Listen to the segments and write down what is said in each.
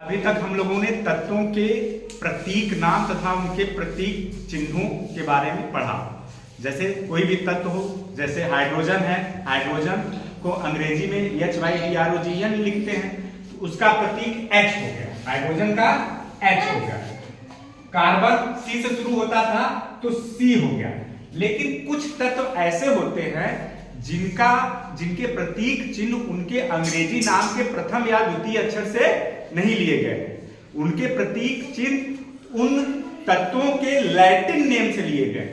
अभी तक हम लोगों ने तत्वों के प्रतीक नाम तथा उनके प्रतीक चिन्हों के बारे में पढ़ा। जैसे कोई भी तत्व हो, जैसे हाइड्रोजन है, हाइड्रोजन को अंग्रेजी में HYDROGN लिखते हैं, तो उसका प्रतीक H हो गया, हाइड्रोजन का H हो गया। कार्बन C से शुरू होता था तो C हो गया। लेकिन कुछ तत्व ऐसे होते हैं जिनके प्रतीक चिन्ह उनके अंग्रेजी नाम के प्रथम या द्वितीय अक्षर से नहीं लिए गए, उनके प्रतीक चिन्ह उन तत्वों के लैटिन नेम से लिए गए,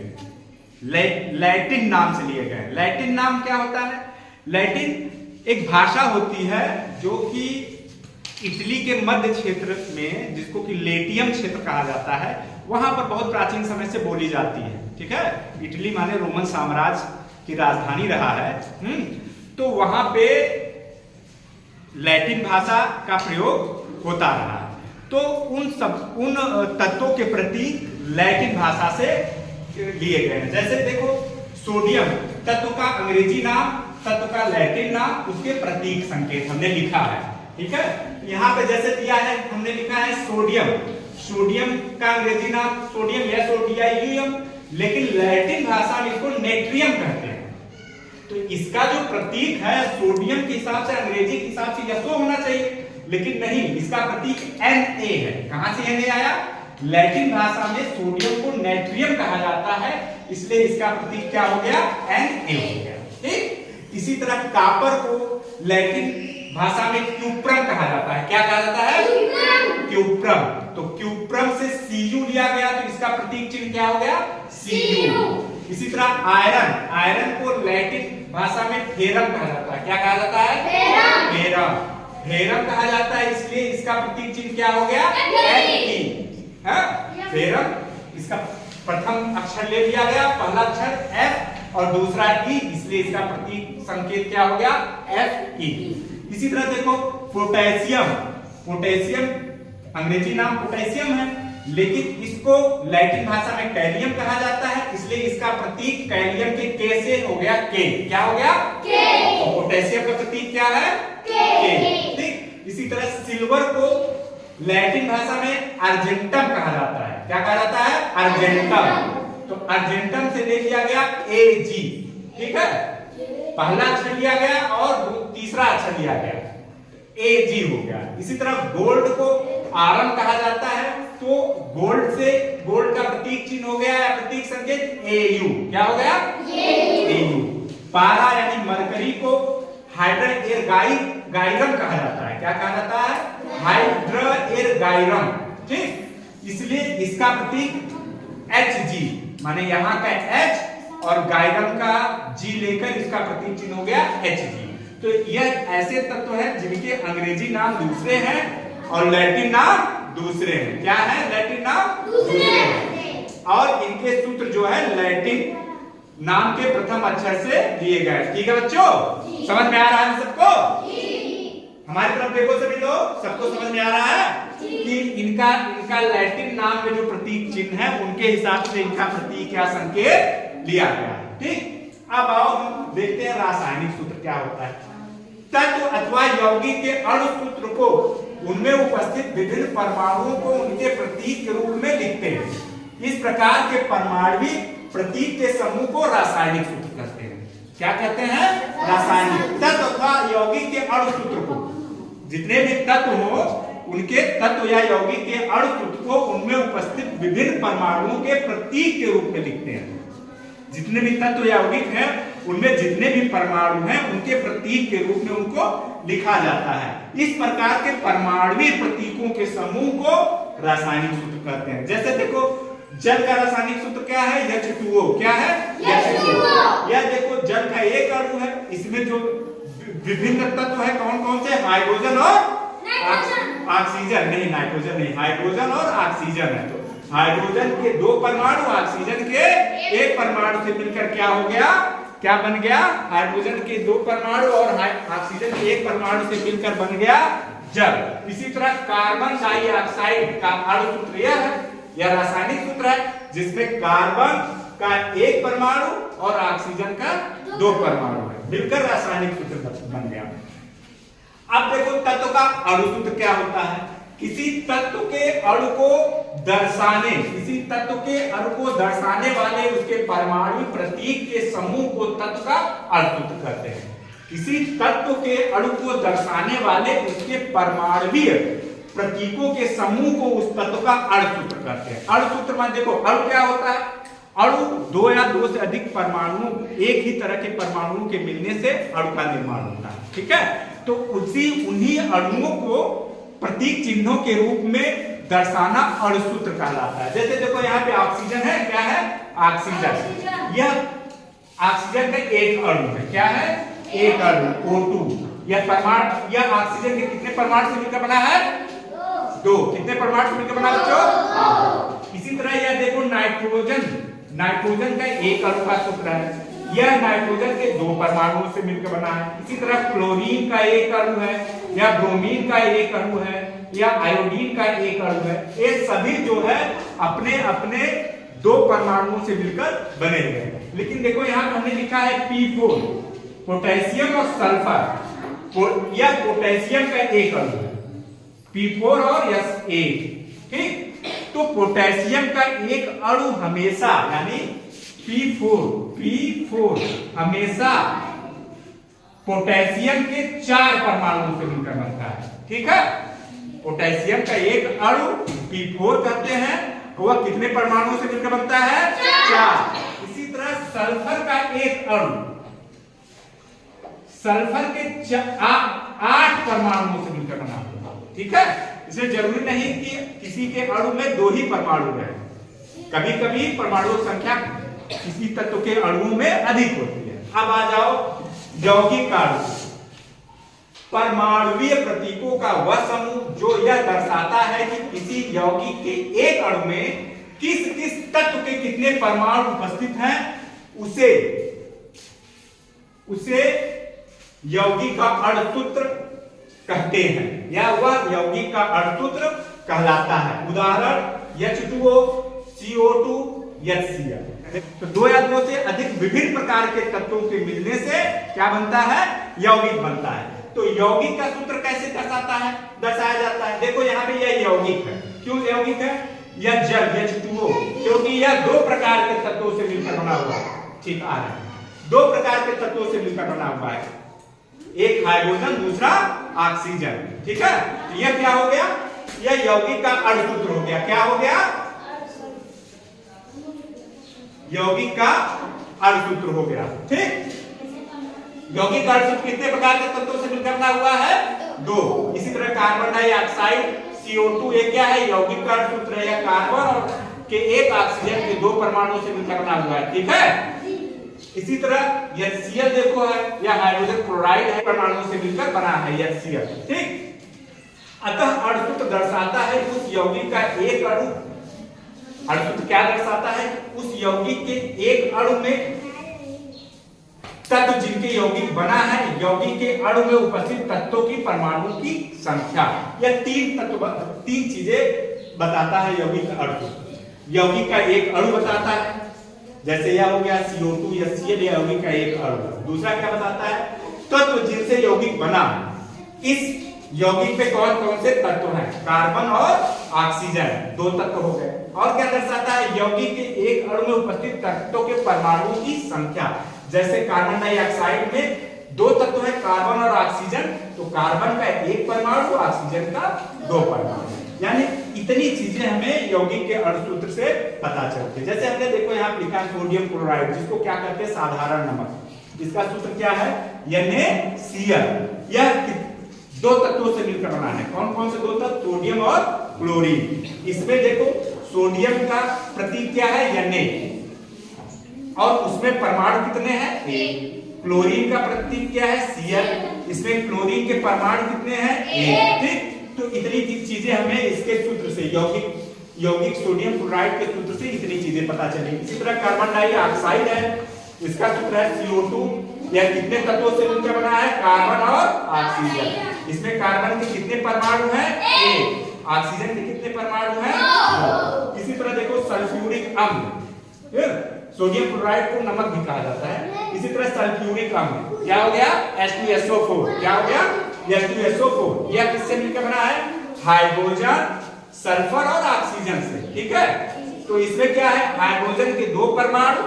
लैटिन नाम से लिए गए। लैटिन नाम क्या होता है? लैटिन एक भाषा होती है जो कि इटली के मध्य क्षेत्र में, जिसको कि लेटियम क्षेत्र कहा जाता है, वहां पर बहुत प्राचीन समय से बोली जाती है। ठीक है, इटली माने रोमन साम्राज्य की राजधानी रहा है। तो वहां पे लैटिन भाषा का प्रयोग होता रहा। तो उन तत्वों के प्रतीक लैटिन भाषा से लिए गए हैं। जैसे देखो, सोडियम तत्व का अंग्रेजी नाम, तत्व का लैटिन नाम, उसके प्रतीक संकेत हमने लिखा है। ठीक है, यहाँ पे जैसे दिया है, हमने लिखा है सोडियम। सोडियम का अंग्रेजी नाम सोडियम SODIUM, लेकिन लैटिन भाषा में इसको नेट्रियम कहते हैं। तो इसका जो प्रतीक है सोडियम के हिसाब से, अंग्रेजी के हिसाब से SO होना चाहिए, लेकिन नहीं, इसका प्रतीक Na है। कहां से Na आया? लैटिन भाषा में सोडियम को नेट्रियम कहा जाता है, इसलिए इसका प्रतीक क्या हो गया? Na हो गया। ठीक, इसी तरह कॉपर को लैटिन भाषा में क्यूप्रम कहा जाता है। क्या कहा जाता है? क्यूप्रम। तो क्यूप्रम से Cu लिया गया, तो इसका प्रतीक चिन्ह क्या हो गया? Cu। इसी तरह आयरन, आयरन को लैटिन भाषा में फेरम कहा जाता है। क्या कहा जाता है? फेरम। फेरम कहा जाता है, इसलिए इसका प्रतीक चिन्ह क्या हो गया? Fe। फेरम, इसका प्रथम अक्षर ले लिया गया, पहला अक्षर F और दूसरा E, इसलिए इसका प्रतीक संकेत क्या हो गया? Fe। इसी तरह देखो, पोटेशियम, पोटेशियम अंग्रेजी नाम पोटेशियम है, लेकिन इसको लैटिन भाषा में कैलियम कहा जाता है, इसलिए इसका प्रतीक कैलियम के K से हो गया K। क्या हो गया? K। तो पोटेशियम का प्रतीक क्या है? K। ठीक, इसी तरह सिल्वर को लैटिन भाषा में अर्जेंटम कहा जाता है। क्या कहा जाता है? अर्जेंटम। तो अर्जेंटम से ले लिया गया Ag। ठीक है, पहला अक्षर लिया गया और तीसरा अक्षर लिया गया, Ag हो गया। इसी तरह गोल्ड को आरम कहा जाता है, तो गोल्ड से गोल्ड का प्रतीक चिन्ह हो गया या प्रतीक संकेत Au। क्या हो गया? Au। पारा यानी मरकरी को हाइड्रोएर्गाइरम कहा जाता है। क्या कहा जाता है? हाइड्रोएर्गाइरम। ठीक, इसलिए इसका प्रतीक Hg, माने यहाँ का H और गायरम का G लेकर इसका प्रतीक चिन्ह हो गया Hg। तो यह ऐसे तत्व हैं जिनके अंग्रेजी नाम दूसरे हैं और लैटिन नाम दूसरे हैं। क्या है? लैटिन नाम दूसरे हैं, और इनके सूत्र जो है लैटिन नाम के प्रथम अक्षर से लिए गए। ठीक है बच्चों, समझ में आ रहा है सबको? हमारी तरफ देखो सभी लोग, सबको समझ में आ रहा है कि इनका लैटिन नाम में जो प्रतीक चिन्ह है उनके हिसाब से इनका प्रतीक या संकेत लिया गया है। ठीक, अब आओ हम देखते हैं रासायनिक सूत्र क्या होता है। तत्व अथवा यौगिक के अणु सूत्र को उनमें उपस्थित विभिन्न परमाणुओं को उनके प्रतीक के रूप में लिखते हैं। इस प्रकार के परमाणविक प्रतीक के समूह को रासायनिक सूत्र कहते हैं। क्या कहते हैं? रासायनिक। तत्व अथवा यौगिक के अणु सूत्र को, जितने भी तत्व हो उनके तत्व या यौगिक के अणु सूत्र को उनमें उपस्थित विभिन्न परमाणुओं के प्रतीक के रूप में लिखते हैं। जितने भी तत्व यौगिक हैं उनमें जितने भी परमाणु हैं उनके प्रतीक के रूप में उनको लिखा जाता है। इस प्रकार के परमाणुविक प्रतीकों के समूह को रासायनिक सूत्र कहते हैं। जैसे देखो, जल का रासायनिक सूत्र क्या है? H2O। क्या है? H2O। यह देखो, जल का एक अणु है, इसमें जो विभिन्न तत्व है कौन कौन से? हाइड्रोजन और ऑक्सीजन। नहीं, नाइट्रोजन नहीं, हाइड्रोजन और ऑक्सीजन है। तो हाइड्रोजन के 2 परमाणु, ऑक्सीजन के 1 परमाणु से मिलकर क्या हो गया? क्या बन गया? हाइड्रोजन के 2 परमाणु और ऑक्सीजन के 1 परमाणु से मिलकर बन गया जल। इसी तरह कार्बन डाइऑक्साइड का अणु सूत्र यह है, यह रासायनिक सूत्र है, जिसमें कार्बन का 1 परमाणु और ऑक्सीजन का 2 परमाणु है, मिलकर रासायनिक सूत्र बन गया। अब देखो तत्व का अणु सूत्र क्या होता है। किसी तत्व के अणु को दर्शाने वाले उसके परमाणु प्रतीक के समूह को तत्व का अर्धसूत्र कहते हैं। किसी तत्व के अणु को दर्शाने वाले उसके परमाणुवीय प्रतीकों के समूह को उस तत्व का अर्धसूत्र कहते हैं। अर्धसूत्र मान देखो, अणु क्या होता है? अणु दो या दो से अधिक परमाणुओं, एक ही तरह के परमाणुओं के मिलने से अणु का निर्माण होता है। ठीक है, तो उन्हीं अणुओं को प्रतीक चिन्हों के रूप में दर्शाना अणुसूत्र कहलाता है। जैसे देखो यहाँ पे ऑक्सीजन है, क्या है? ऑक्सीजन। यह ऑक्सीजन का एक अणु है। क्या है? एक अणु O2। यह परमाणु, यह ऑक्सीजन के कितने परमाणु से मिलकर बना है? दो। कितने परमाणु से मिलकर बना बच्चों? इसी तरह यह देखो नाइट्रोजन का एक अणु का सूत्र है। यह नाइट्रोजन के दो परमाणुओं से मिलकर बना है। इसी तरह क्लोरीन का एक अणु है, या ब्रोमीन का एक अणु है, या आयोडीन का एक अणु है। ये सभी जो है अपने अपने दो परमाणुओं से मिलकर बने हुए हैं। लेकिन देखो यहाँ हमने लिखा है P4, पोटेशियम और सल्फर। यह पोटेशियम का एक अणु है, P4 और S1। ठीक, तो पोटेशियम का एक अणु हमेशा, यानी P4 हमेशा पोटेशियम के 4 परमाणुओं से मिलकर बनता है। ठीक है, पोटेशियम का एक अणु P4 कहते हैं, वह कितने परमाणुओं से मिलकर बनता है? 4। इसी तरह सल्फर का एक अणु, सल्फर के 8 परमाणुओं से मिलकर बना होगा। ठीक है, इसमें जरूरी नहीं कि किसी के अणु में 2 ही परमाणु रहे। कभी कभी परमाणु संख्या किसी तत्व के अणुओं में अधिक होती है। अब आ जाओ यौगिक अणु। परमाणुवीय प्रतीकों का वह समूह जो यह दर्शाता है कि किसी यौगिक के एक अणु में किस किस तत्व के कितने परमाणु उपस्थित हैं, उसे यौगिक का अर्धसूत्र कहते हैं, या वह यौगिक का अर्धसूत्र कहलाता है। उदाहरण H2O, CO2, HCl। तो दो या दो से अधिक विभिन्न प्रकार के तत्वों के मिलने से क्या बनता है? यौगिक बनता है। तो यौगिक का सूत्र कैसे दर्शाया जाता है? देखो यहाँ पे यह यौगिक है। क्यों यौगिक है? यह जल H2O, क्योंकि यह 2 प्रकार के तत्वों से मिलकर बना हुआ है। ठीक आ रहा है, 2 प्रकार के तत्वों से मिलकर बना हुआ है, एक हाइड्रोजन, दूसरा ऑक्सीजन। ठीक है, तो यह क्या हो गया? यह यौगिक का अर्धसूत्र हो गया। क्या हो गया? यौगिक का अर्धसूत्र हो गया। ठीक, यौगिक का अर्धसूत्र कितने प्रकार के तत्वों से मिलकर बना हुआ है? 2। इसी तरह कार्बन डाइऑक्साइड CO2 एक क्या है? यौगिक का अर्धसूत्र है, या कार्बन और के एक ऑक्सीजन के 2 परमाणुओं से मिलकर बना हुआ है। ठीक है, इसी तरह HCl देखो है, यह हाइड्रोजन क्लोराइड है, परमाणुओं से मिलकर बना है HCl। ठीक, अतः अर्धसूत्र दर्शाता है उस यौगिक का एक अणु, अर्धसूत्र क्या दर्शाता है? उस यौगिक के एक अणु में तत्व जिनके यौगिक बना है, यौगिक के अणु में उपस्थित तत्वों की परमाणुओं की संख्या। यह 3 चीजें बताता है यौगिक का अर्धसूत्र। यौगिक का एक अणु बताता है, जैसे यह हो गया CO2, HCl, यौगिक का एक अणु। दूसरा क्या बताता है? तत्व जिनसे यौगिक बना। इस यौगिक पे कौन कौन से तत्व हैं? कार्बन और ऑक्सीजन, 2 तत्व हो गए। और क्या दर्शाता है? यौगिक के एक अणु में उपस्थित तत्वों के परमाणुओं की संख्या। जैसे कार्बन डाइऑक्साइड में 2 तत्व है, कार्बन और ऑक्सीजन, तो कार्बन का 1 परमाणु, ऑक्सीजन का 2 परमाणु। यानी इतनी चीजें हमें यौगिक के अर्धसूत्र से पता चलती है। जैसे हमने देखो यहाँ लिखा है सोडियम क्लोराइड, जिसको क्या कहते हैं? साधारण नमक। इसका सूत्र क्या है? NaCl। यह 2 तत्वों से मिलकर बना है। कौन कौन से 2 तत्व? सोडियम और क्लोरीन। इसमें देखो सोडियम का प्रतीक क्या है? Na, और उसमें परमाणु कितने हैं? 1। क्लोरीन का प्रतीक क्या है? Cl। इसमें क्लोरीन के परमाणु कितने हैं? 1। ठीक, तो इतनी चीजें हमें इसके सूत्र से, यौगिक सोडियम क्लोराइड के सूत्र से इतनी चीजें पता चली। इसी तरह कार्बन डाइऑक्साइड है, इसका सूत्र है CO2। यह कितने तत्वों से मिलकर बना है? कार्बन और ऑक्सीजन। इसमें कार्बन के कितने परमाणु हैं? 1। ऑक्सीजन के कितने परमाणु हैं? 2। इसी तरह देखो सल्फ्यूरिक अम्ल, सोडियम क्लोराइड को नमक भी कहा जाता है। इसी तरह सल्फ्यूरिक अम्ल क्या हो गया? H2SO4। क्या हो गया? H2SO4। यह किससे मिलकर बना है? हाइड्रोजन, सल्फर और ऑक्सीजन से, ठीक है। तो इसमें क्या है, हाइड्रोजन के 2 परमाणु,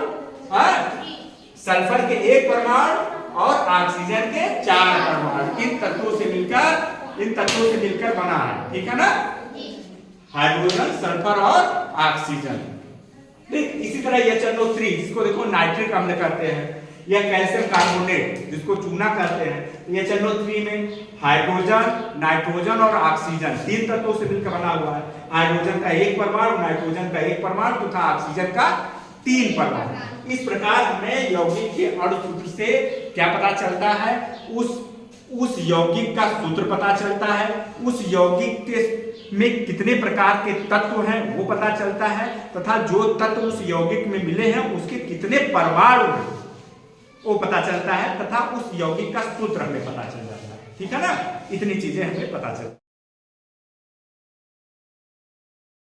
सल्फर के 1 परमाणु और ऑक्सीजन के 4 परमाणु, इन तत्वों से मिलकर बना है, ठीक है ना, हाइड्रोजन, सल्फर और ऑक्सीजन। ठीक, इसी तरह HNO3 जिसको देखो नाइट्रिक अम्ल कहते हैं, या कैल्शियम कार्बोनेट जिसको चूना कहते हैं। HNO3 में हाइड्रोजन, नाइट्रोजन और ऑक्सीजन 3 तत्वों से मिलकर बना हुआ है। हाइड्रोजन का 1 परमाणु, नाइट्रोजन का 1 परमाणु तथा ऑक्सीजन का 3 परमाणु। इस प्रकार हमें यौगिक के अणुसूत्र से क्या पता चलता है, उस यौगिक का सूत्र पता चलता है, उस यौगिक के में कितने प्रकार के तत्व हैं वो पता चलता है, तथा जो तत्व उस यौगिक में मिले हैं उसके कितने परमाणु हैं वो पता चलता है, तथा उस यौगिक का सूत्र हमें पता चल जाता है, ठीक है ना। इतनी चीजें हमें पता चलती है।